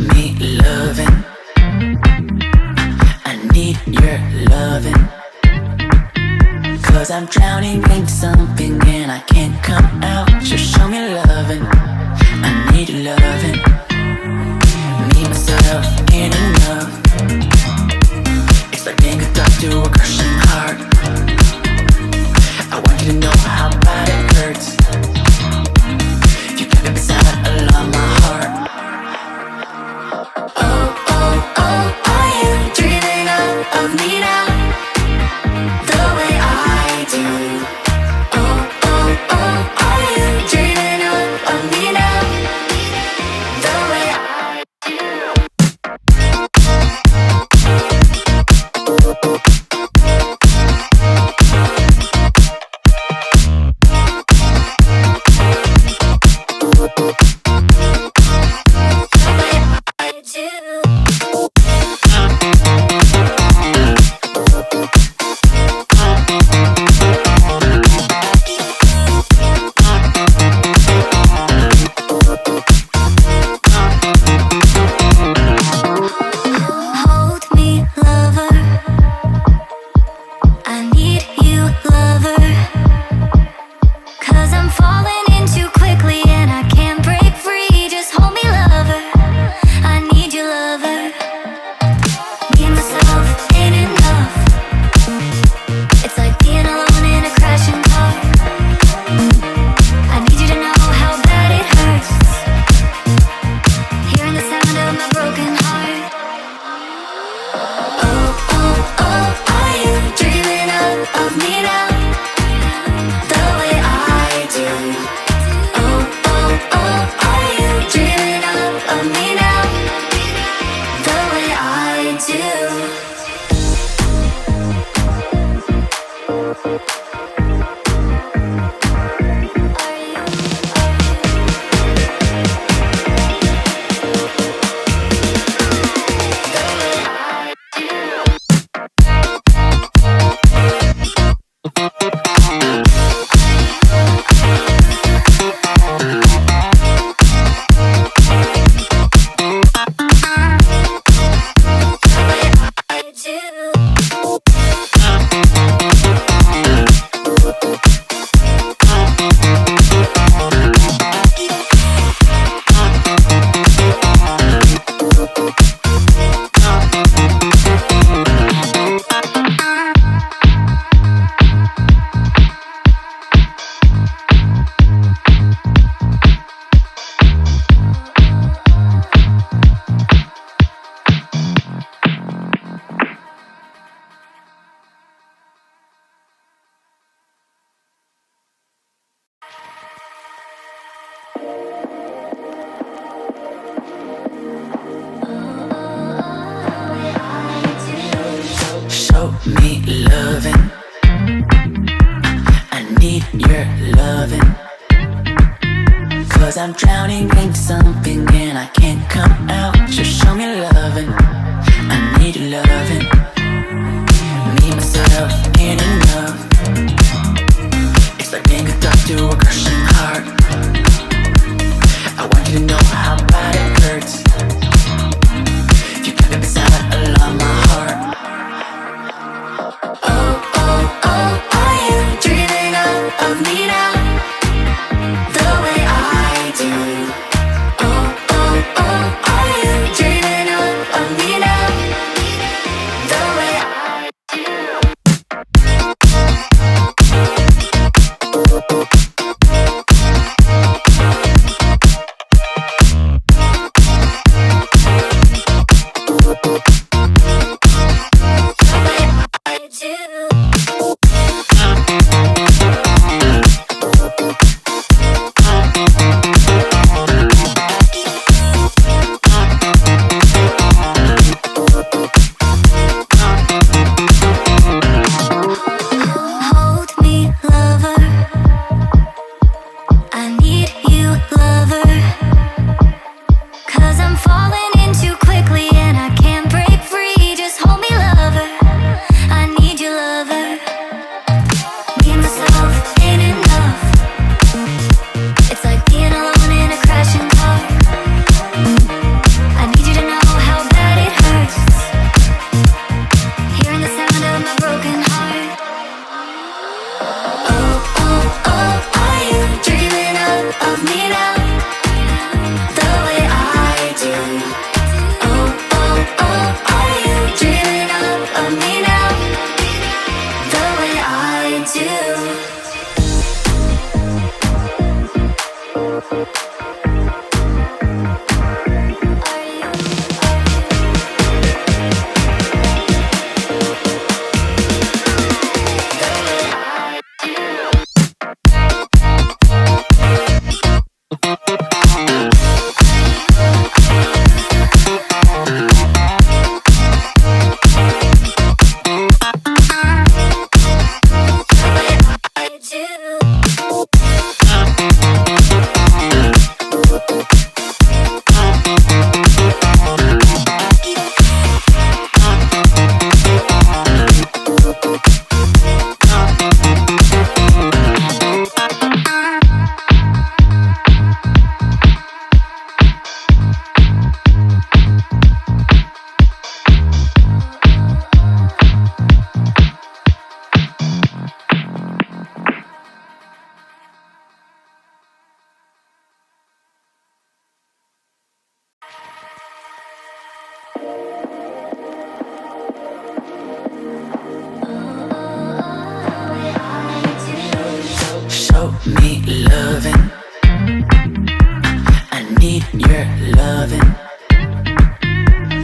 me loving. I need your loving. 'Cause I'm drowning in something and I can't come out. Just show me loving. I need your loving. Me, myself, ain't enough. It's like being hooked up to a crushing heart. I want you to know how bad it hurts. You kept it beside along my heart. Oh, oh, oh, are you dreaming of me now? The way I do. Oh, oh, oh, are you dreaming of me now? The way I do. Hold me, lover. I need you, lover. 'Cause I'm falling in too quickly and I can't break free. Just hold me, lover. I need you, lover. Me and myself ain't enough. It's like being alone in a crashing car. I need you to know how bad it hurts. Hearing the sound of my broken heart. Oh, oh, oh, are you dreaming of me now? The way I do. Oh, oh, oh, are you dreaming of me now? The way I do. Show me loving. I need your loving. 'Cause I'm drowning in something and I can't come out. Just show me loving. I need your loving. Me, myself, ain't enough. It's like being hooked up to a crushing heart. I want you to know how bad it hurts. You kept it beside along my heart. Oh, oh, oh, are you dreaming of me now? The way I do. Oh, oh, oh, are you dreaming of me now? The way I do. loving. I need your loving.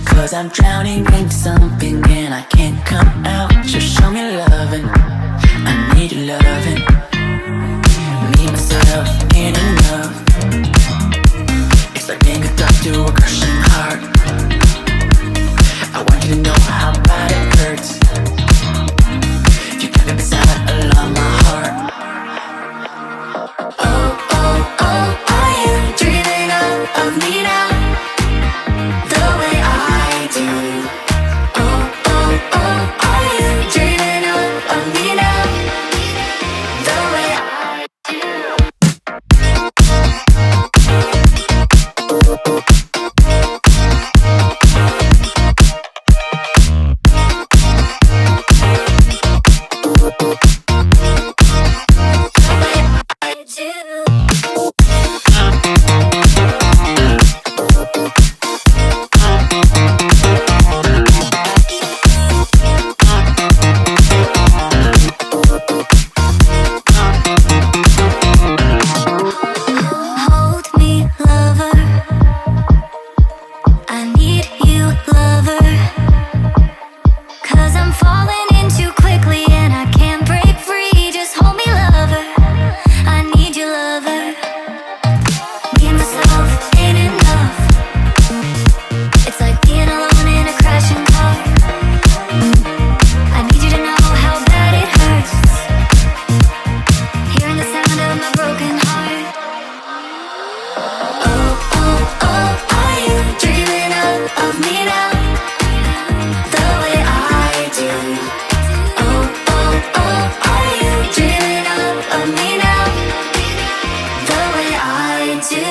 'Cause I'm drowning in something and I can't come out. Just show me loving. I need your loving. Me, myself, ain't enough. It's like being a dog to a crushing heart. I want you to know how bad it hurts. You got me beside along my heart. Oh, oh, oh, are you dreaming of me now? The way I do. Oh, oh, oh, are you dreaming of me now? The way I do. Hold me, lover. I need you, lover. 'Cause I'm falling in too quickly and I can't break free. Just hold me, lover. I need you, lover. Me and myself ain't enough. It's like being alone in a crashing car. I need you to know how bad it hurts. Hearing the sound of my broken heart. Oh, oh, oh, are you dreaming of me now? The way I do. Oh, oh, oh, are you dreaming of me now? The way I do.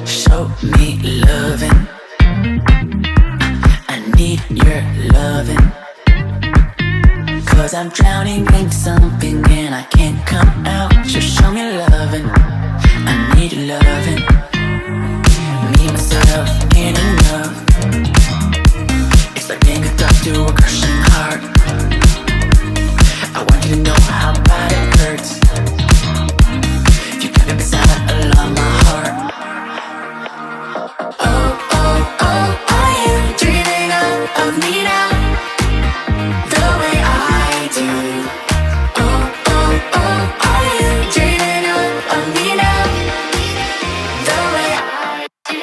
Show me loving. I need your loving. 'Cause I'm drowning in something and I can't come out. Just show me loving. I need your loving. Me, myself, ain't enough. It's like being a dog to a crushing heart. I want you to know how bad it hurts. You got me beside along my heart. Oh, oh, oh, are you dreaming of me now? The way I do. Oh, oh, oh, are you dreaming of me now? The way I do.